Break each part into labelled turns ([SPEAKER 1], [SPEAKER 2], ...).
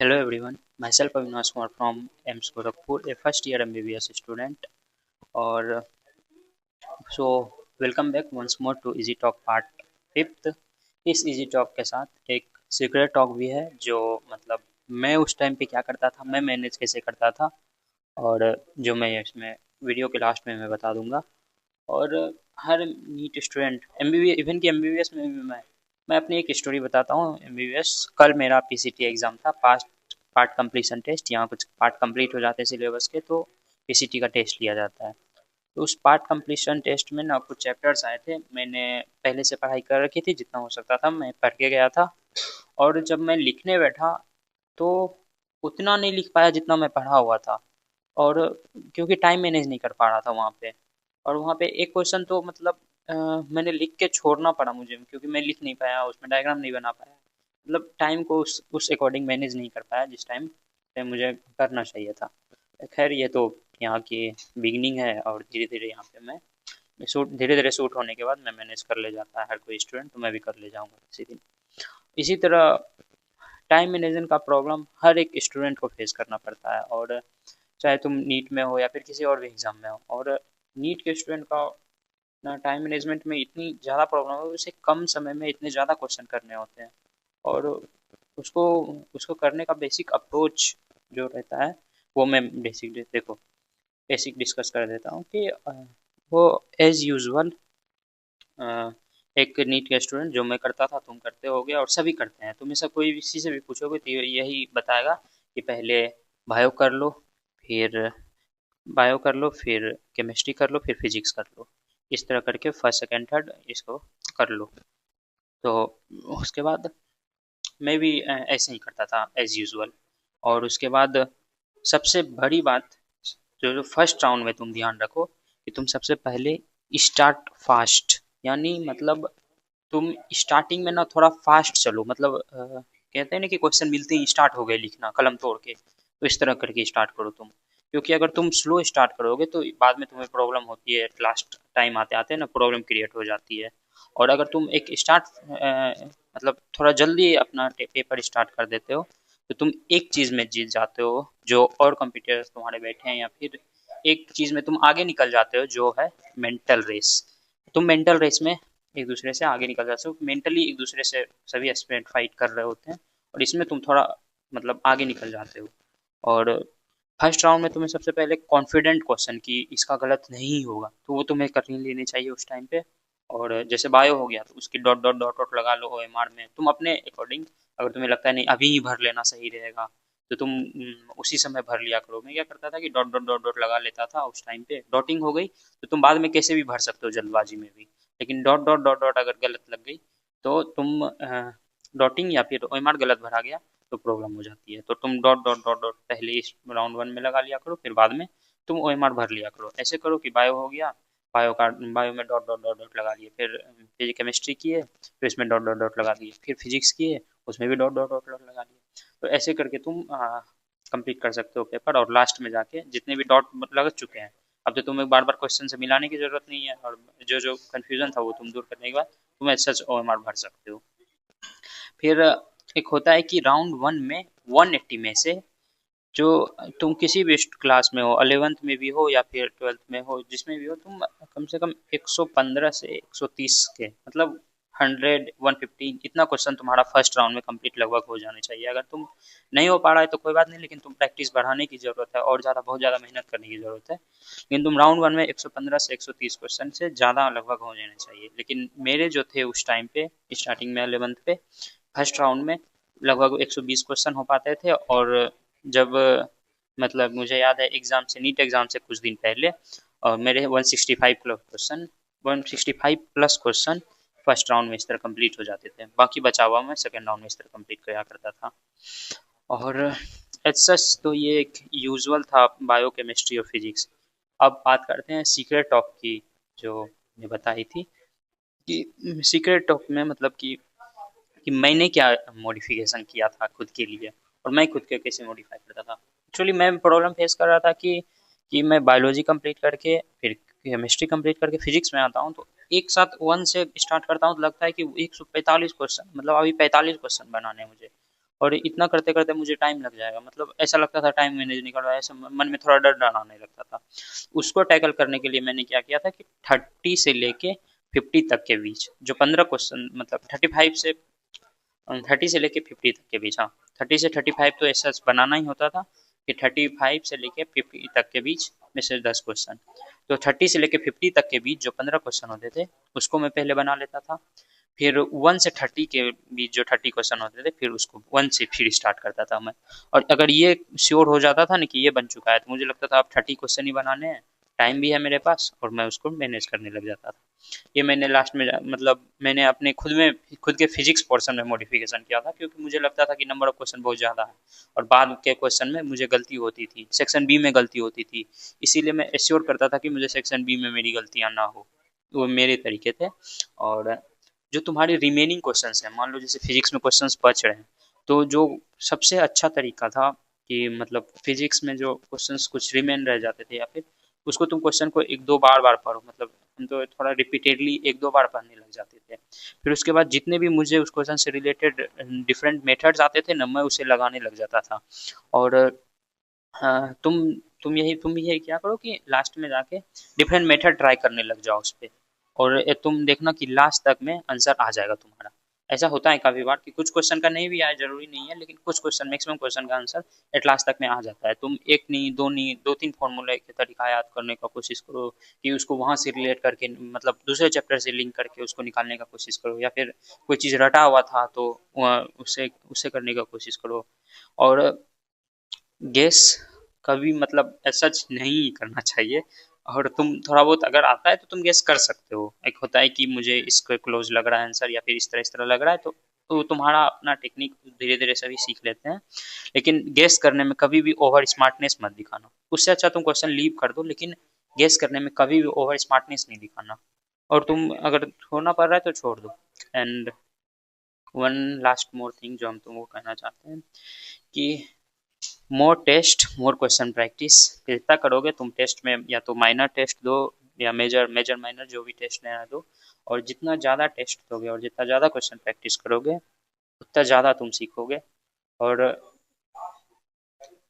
[SPEAKER 1] Hello everyone, myself Avinash Kumar from AIMS Gorakhpur, a first year MBBS student. और so welcome back once more to Easy Talk Part 5th। इस Easy Talk के साथ एक secret talk भी है जो मतलब मैं उस टाइम पे क्या करता था, मैं मैनेज कैसे करता था, और जो मैं इसमें वीडियो के लास्ट में मैं बता दूंगा। और हर नीट स्टूडेंट एमबीबीएस, इवन कि एमबीबीएस में भी मैं अपनी एक स्टोरी बताता हूँ। एमबीबीएस कल मेरा पीसीटी एग्ज़ाम था, पास्ट पार्ट कंप्लीशन टेस्ट। यहाँ कुछ पार्ट कंप्लीट हो जाते हैं सिलेबस के, तो पीसीटी का टेस्ट लिया जाता है। तो उस पार्ट कंप्लीशन टेस्ट में ना कुछ चैप्टर्स आए थे, मैंने पहले से पढ़ाई कर रखी थी, जितना हो सकता था मैं पढ़ के गया था। और जब मैं लिखने बैठा तो उतना नहीं लिख पाया जितना मैं पढ़ा हुआ था। और क्योंकि टाइम मैनेज नहीं कर पा रहा था वहाँ पे। और वहाँ पे एक क्वेश्चन तो मतलब मैंने लिख के छोड़ना पड़ा मुझे, क्योंकि मैं लिख नहीं पाया, उसमें डायग्राम नहीं बना पाया। मतलब टाइम को उस अकॉर्डिंग मैनेज नहीं कर पाया जिस टाइम पे मुझे करना चाहिए था। खैर ये तो यहाँ की बिगनिंग है, और धीरे धीरे यहाँ पे मैं सूट धीरे धीरे सूट होने के बाद मैं मैनेज कर ले जाता है हर कोई स्टूडेंट, तो मैं भी कर ले जाऊँगा किसी दिन। इसी तरह टाइम मैनेजमेंट का प्रॉब्लम हर एक स्टूडेंट को फेस करना पड़ता है, और चाहे तुम नीट में हो या फिर किसी और भी एग्ज़ाम में हो। और नीट के स्टूडेंट का ना टाइम मैनेजमेंट में इतनी ज़्यादा प्रॉब्लम है, उसे कम समय में इतने ज़्यादा क्वेश्चन करने होते हैं। और उसको उसको करने का बेसिक अप्रोच जो रहता है, वो मैं बेसिक डिस्कस कर देता हूँ कि वो एज़ यूजुअल एक नीट का स्टूडेंट जो मैं करता था, तुम करते होगे और सभी करते हैं। तुम ऐसा कोई किसी से भी पूछोगे तो ये यही बताएगा कि पहले बायो कर लो, फिर फिर केमिस्ट्री कर लो, फिर फिजिक्स कर लो। इस तरह करके फर्स्ट सेकंड थर्ड इसको कर लो। तो उसके बाद मैं भी ऐसे ही करता था एज यूजुअल। और उसके बाद सबसे बड़ी बात, जो फर्स्ट राउंड में तुम ध्यान रखो कि तुम सबसे पहले स्टार्ट फास्ट, यानी मतलब तुम स्टार्टिंग में ना थोड़ा फास्ट चलो। मतलब कहते हैं ना कि क्वेश्चन मिलते ही स्टार्ट हो गए लिखना कलम तोड़ के, तो इस तरह करके स्टार्ट करो तुम। क्योंकि अगर तुम स्लो स्टार्ट करोगे तो बाद में तुम्हें प्रॉब्लम होती है, लास्ट टाइम आते आते ना प्रॉब्लम क्रिएट हो जाती है। और अगर तुम एक मतलब थोड़ा जल्दी अपना पेपर स्टार्ट कर देते हो, तो तुम एक चीज़ में जीत जाते हो जो और कंपटीटर्स तुम्हारे बैठे हैं, या फिर एक चीज़ में तुम आगे निकल जाते हो जो है मेंटल रेस। तुम मेंटल रेस में एक दूसरे से आगे निकल जाते हो, मेंटली एक दूसरे से सभी एस्पिरेंट फाइट कर रहे होते हैं, और इसमें तुम थोड़ा मतलब आगे निकल जाते हो। और फर्स्ट राउंड में तुम्हें सबसे पहले कॉन्फिडेंट क्वेश्चन कि इसका गलत नहीं होगा, तो वो तुम्हें कर ही लेनी चाहिए उस टाइम पे। और जैसे बायो हो गया तो उसकी डॉट डॉट डॉट डॉट लगा लो ओएमआर में तुम अपने अकॉर्डिंग। अगर तुम्हें लगता है नहीं अभी ही भर लेना सही रहेगा, तो तुम उसी समय भर लिया करो। मैं क्या करता था कि डॉट डॉट डॉट डॉट लगा लेता था, उस टाइम पे डॉटिंग हो गई तो तुम बाद में कैसे भी भर सकते हो जल्दबाजी में भी। लेकिन डॉट डॉट डॉट डॉट अगर गलत लग गई तो तुम डॉटिंग या फिर ओएमआर गलत भरा गया तो प्रॉब्लम हो जाती है। तो तुम डॉट डॉट डॉट डॉट पहले इस राउंड वन में लगा लिया करो, फिर बाद में तुम ओएमआर भर लिया करो। ऐसे करो कि बायो हो गया, बायो में डॉट डॉट डॉट डॉट लगा दिए, फिर केमिस्ट्री किए, फिर इसमें डॉट डॉट डॉट लगा दिए, फिर फिजिक्स किए, उसमें भी डॉट डॉट डॉट डॉट लगा दिए। तो ऐसे करके तुम कंप्लीट कर सकते हो पेपर, और लास्ट में जाके जितने भी डॉट लग चुके हैं, अब तो तुम्हें बार बार क्वेश्चन से मिलाने की जरूरत नहीं है, और जो जो कंफ्यूजन था वो तुम दूर करने के बाद तुम ऐसा ओएमआर भर सकते हो। फिर एक होता है कि राउंड वन में 180 में से जो तुम किसी भी क्लास में हो, 11th में भी हो या फिर 12th में हो, जिसमें भी हो, तुम कम से कम 115 से 130 के मतलब 100 115 इतना क्वेश्चन तुम्हारा फर्स्ट राउंड में कंप्लीट लगभग हो जाना चाहिए। अगर तुम नहीं हो पा रहा है तो कोई बात नहीं, लेकिन तुम प्रैक्टिस बढ़ाने की ज़रूरत है, और ज़्यादा बहुत ज़्यादा मेहनत करने की ज़रूरत है। लेकिन तुम राउंड वन में 115 से 130 क्वेश्चन से ज़्यादा लगभग हो जाना चाहिए। लेकिन मेरे जो थे उस टाइम पे स्टार्टिंग में 11th पे फर्स्ट राउंड में लगभग 120 क्वेश्चन हो पाते थे। और जब मतलब मुझे याद है एग्ज़ाम से, नीट एग्ज़ाम से कुछ दिन पहले, और मेरे 165 प्लस क्वेश्चन फर्स्ट राउंड में इस तरह कंप्लीट हो जाते थे। बाकी बचा हुआ मैं सेकंड राउंड में इस तरह कंप्लीट किया करता था। और एज सच तो ये एक यूजुअल था बायो केमिस्ट्री और फिजिक्स। अब बात करते हैं सीक्रेट टॉक की, जो मैं बताई थी कि सीक्रेट टॉक में मतलब कि मैंने क्या मॉडिफिकेशन किया था खुद के लिए, और मैं खुद के कैसे मॉडिफाई करता था। एक्चुअली मैं प्रॉब्लम फेस कर रहा था कि मैं बायोलॉजी कंप्लीट करके फिर केमिस्ट्री कंप्लीट करके फिजिक्स में आता हूँ, तो एक साथ वन से स्टार्ट करता हूँ तो लगता है कि 145 क्वेश्चन, मतलब अभी 45 क्वेश्चन बनाने हैं मुझे। और इतना करते करते मुझे टाइम लग जाएगा, मतलब ऐसा लगता था टाइम मैनेज नहीं कर रहा है, ऐसा मन में थोड़ा डर डर आने लगता था। उसको टैकल करने के लिए मैंने क्या किया था कि 30 से लेके 50 तक के बीच जो 15 क्वेश्चन, मतलब 35 से 30 से लेके 50 तक के बीच, हाँ 30 से 35 तो ऐसा बनाना ही होता था कि 35 से लेके 50 तक के बीच में से 10 क्वेश्चन। तो 30 से लेके 50 तक के बीच जो 15 क्वेश्चन होते थे उसको मैं पहले बना लेता था। फिर 1 से 30 के बीच जो 30 क्वेश्चन होते थे फिर उसको 1 से फिर स्टार्ट करता था मैं। और अगर ये श्योर हो जाता था ना कि ये बन चुका है तो मुझे लगता था अब 30 क्वेश्चन ही बनाने हैं, टाइम भी है मेरे पास और मैं उसको मैनेज करने लग जाता था। ये मैंने लास्ट में मतलब मैंने अपने खुद के फिजिक्स पोर्शन में मॉडिफिकेशन किया था, क्योंकि मुझे लगता था कि नंबर ऑफ क्वेश्चन बहुत ज़्यादा है और बाद के क्वेश्चन में मुझे गलती होती थी, सेक्शन बी में गलती होती थी। इसीलिए मैं एश्योर करता था कि मुझे सेक्शन बी में मेरी गलतियाँ ना हो। वो मेरे तरीके थे। और जो तुम्हारे रिमेनिंग क्वेश्चंस हैं, मान लो जैसे फिजिक्स में क्वेश्चंस बच रहे हैं, तो जो सबसे अच्छा तरीका था कि मतलब फिजिक्स में जो क्वेश्चंस कुछ रिमेन रह जाते थे या फिर उसको तुम क्वेश्चन को एक दो बार बार पढ़ो, मतलब हम तो थोड़ा रिपीटेडली एक दो बार पढ़ने लग जाते थे। फिर उसके बाद जितने भी मुझे उस क्वेश्चन से रिलेटेड डिफरेंट मेथड्स आते थे ना, मैं उसे लगाने लग जाता था। और हाँ, तुम ये क्या करो कि लास्ट में जाके डिफरेंट मेथड ट्राई करने लग जाओ उस पे। और तुम देखना कि लास्ट तक में आंसर आ जाएगा तुम्हारा। ऐसा होता है काफी बार कि कुछ क्वेश्चन का नहीं भी आया, जरूरी नहीं है, लेकिन कुछ क्वेश्चन, मैक्सिमम क्वेश्चन का आंसर एट लास्ट तक में आ जाता है। तुम एक नहीं दो तीन फॉर्मूले के तरीका याद करने का कोशिश करो कि उसको वहां से रिलेट करके, मतलब दूसरे चैप्टर से लिंक करके उसको निकालने का कोशिश करो, या फिर कोई चीज रटा हुआ था तो उससे उससे करने का कोशिश करो। और गेस कभी मतलब सच नहीं करना चाहिए। और तुम थोड़ा बहुत अगर आता है तो तुम गेस कर सकते हो, एक होता है कि मुझे इसको क्लोज लग रहा है आंसर या फिर इस तरह लग रहा है, तो तुम्हारा अपना टेक्निक धीरे धीरे सभी सीख लेते हैं। लेकिन गेस करने में कभी भी ओवर स्मार्टनेस मत दिखाना, उससे अच्छा तुम क्वेश्चन लीव कर दो, लेकिन गेस करने में कभी भी ओवर स्मार्टनेस नहीं दिखाना। और तुम अगर छोड़ना पड़ रहा है तो छोड़ दो। And one last more thing जो हम तुमको कहना चाहते हैं कि मोर टेस्ट मोर क्वेश्चन प्रैक्टिस। जितना करोगे तुम टेस्ट में, या तो माइनर टेस्ट दो या मेजर मेजर माइनर जो भी टेस्ट लेना दो, और जितना ज़्यादा टेस्ट दोगे और जितना ज़्यादा क्वेश्चन प्रैक्टिस करोगे उतना ज़्यादा तुम सीखोगे। और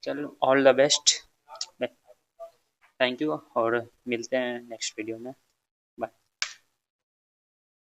[SPEAKER 1] चलो, all the best, thank you, और मिलते हैं नेक्स्ट वीडियो में।